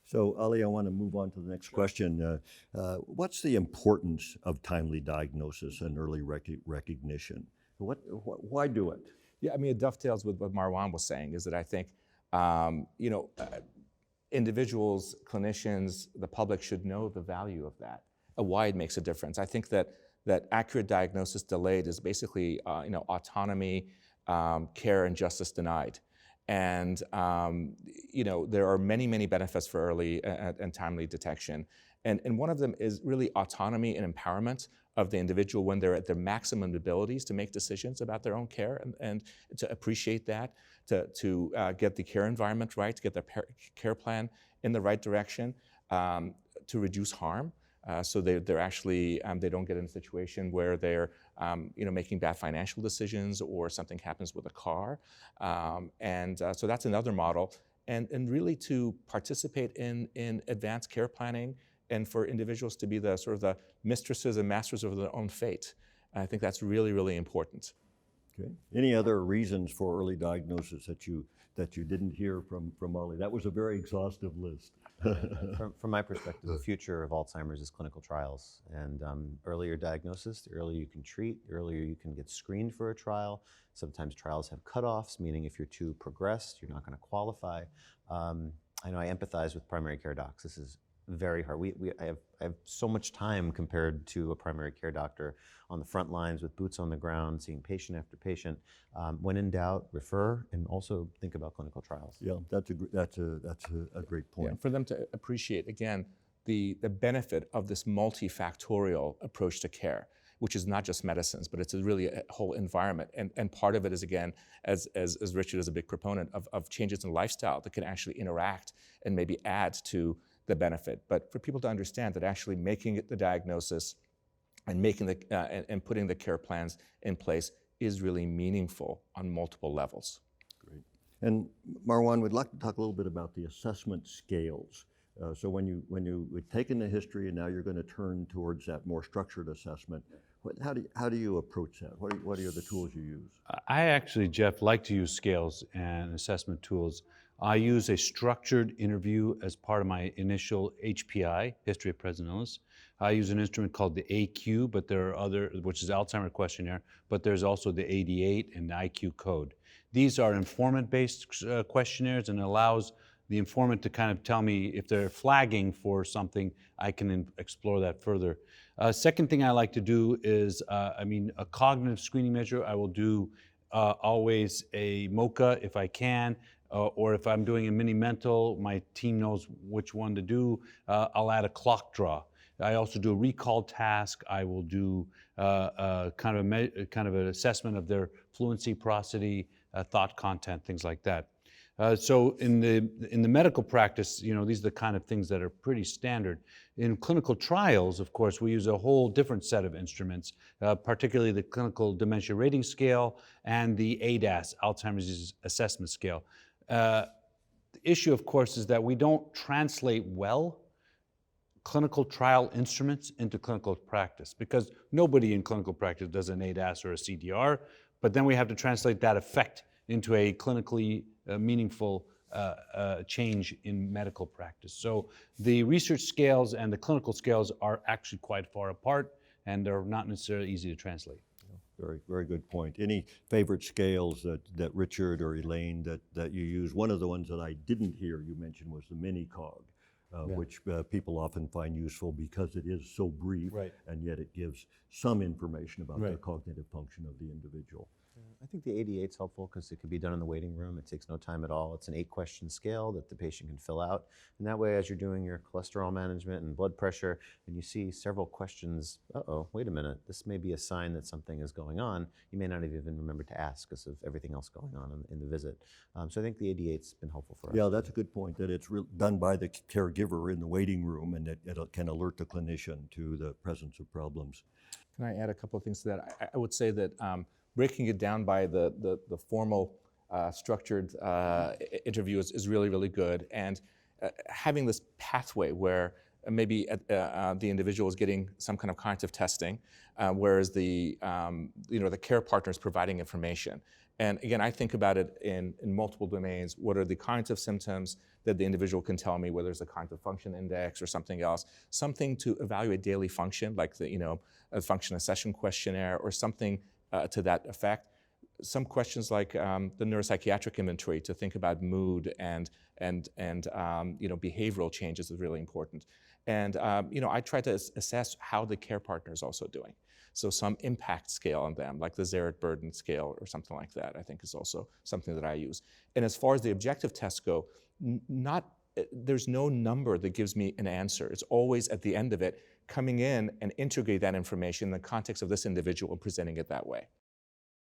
So, Ali, I want to move on to the next question. What's the importance of timely diagnosis and early recognition? Why do it? Yeah, I mean, it dovetails with what Marwan was saying, is that I think, individuals, clinicians, the public should know the value of that, why it makes a difference. I think that accurate diagnosis delayed is basically, autonomy, care, and justice denied. And there are many, many benefits for early and timely detection. And one of them is really autonomy and empowerment of the individual when they're at their maximum abilities to make decisions about their own care, and to appreciate that, to get the care environment right, to get their care plan in the right direction, to reduce harm. So they're actually, they don't get in a situation where they're making bad financial decisions or something happens with a car. So that's another model. And really to participate in advanced care planning, and for individuals to be the sort of the mistresses and masters of their own fate. I think that's really, really important. Okay. Any other reasons for early diagnosis that you didn't hear from Ali? That was a very exhaustive list. From my perspective, the future of Alzheimer's is clinical trials. And earlier diagnosis, the earlier you can treat, the earlier you can get screened for a trial. Sometimes trials have cutoffs, meaning if you're too progressed, you're not going to qualify. I know I empathize with primary care docs. This is very hard. I have so much time compared to a primary care doctor on the front lines with boots on the ground, seeing patient after patient. When in doubt, refer, and also think about clinical trials. Yeah, that's a great point. Yeah, for them to appreciate, again, the benefit of this multifactorial approach to care, which is not just medicines, but it's really a whole environment. And part of it is, again, as Richard is a big proponent of changes in lifestyle that can actually interact and maybe add to the benefit. But for people to understand that actually making the diagnosis and and putting the care plans in place is really meaningful on multiple levels. Great. And Marwan, we'd like to talk a little bit about the assessment scales. So when you've taken the history and now you're going to turn towards that more structured assessment, how do you approach that? What are the tools you use? I actually, Jeff, like to use scales and assessment tools. I use a structured interview as part of my initial HPI, History of Present Illness. I use an instrument called the AQ, but there are other, which is Alzheimer questionnaire, but there's also the 88 and the IQ code. These are informant-based questionnaires, and it allows the informant to kind of tell me if they're flagging for something. I can explore that further. Second thing I like to do is, a cognitive screening measure. I will do always a MOCA if I can, or if I'm doing a mini mental, my team knows which one to do. I'll add a clock draw. I also do a recall task. I will do kind of an assessment of their fluency, prosody, thought content, things like that. So in the medical practice, these are the kind of things that are pretty standard. In clinical trials, of course, we use a whole different set of instruments, particularly the Clinical Dementia Rating Scale and the ADAS, Alzheimer's Disease Assessment Scale. The issue, of course, is that we don't translate well clinical trial instruments into clinical practice, because nobody in clinical practice does an ADAS or a CDR, but then we have to translate that effect into a clinically meaningful change in medical practice. So the research scales and the clinical scales are actually quite far apart, and they're not necessarily easy to translate. Very, very good point. Any favorite scales that Richard or Elaine that you use? One of the ones that I didn't hear you mention was the mini-cog, which people often find useful because it is so brief, Right. and yet it gives some information about the cognitive function of the individual. I think the 88 is helpful because it can be done in the waiting room. It takes no time at all. It's an 8-question scale that the patient can fill out. And that way, as you're doing your cholesterol management and blood pressure, and you see several questions, wait a minute, this may be a sign that something is going on. You may not have even remembered to ask because of everything else going on in the visit. So I think the 88's been helpful for us. Yeah, that's a good point, that it's done by the caregiver in the waiting room, and that it can alert the clinician to the presence of problems. Can I add a couple of things to that? I would say that breaking it down by the formal structured interview is really, really good. And having this pathway where maybe the individual is getting some kind of cognitive testing, whereas the care partner is providing information. And again, I think about it in multiple domains. What are the cognitive symptoms that the individual can tell me, whether it's a cognitive function index or something else, something to evaluate daily function, like a function assessment questionnaire or something to that effect. Some questions like the neuropsychiatric inventory to think about mood and behavioral changes is really important. And I try to assess how the care partner is also doing. So some impact scale on them, like the Zarit burden scale or something like that, I think is also something that I use. And as far as the objective tests go, there's no number that gives me an answer. It's always at the end of it, coming in and integrate that information in the context of this individual and presenting it that way.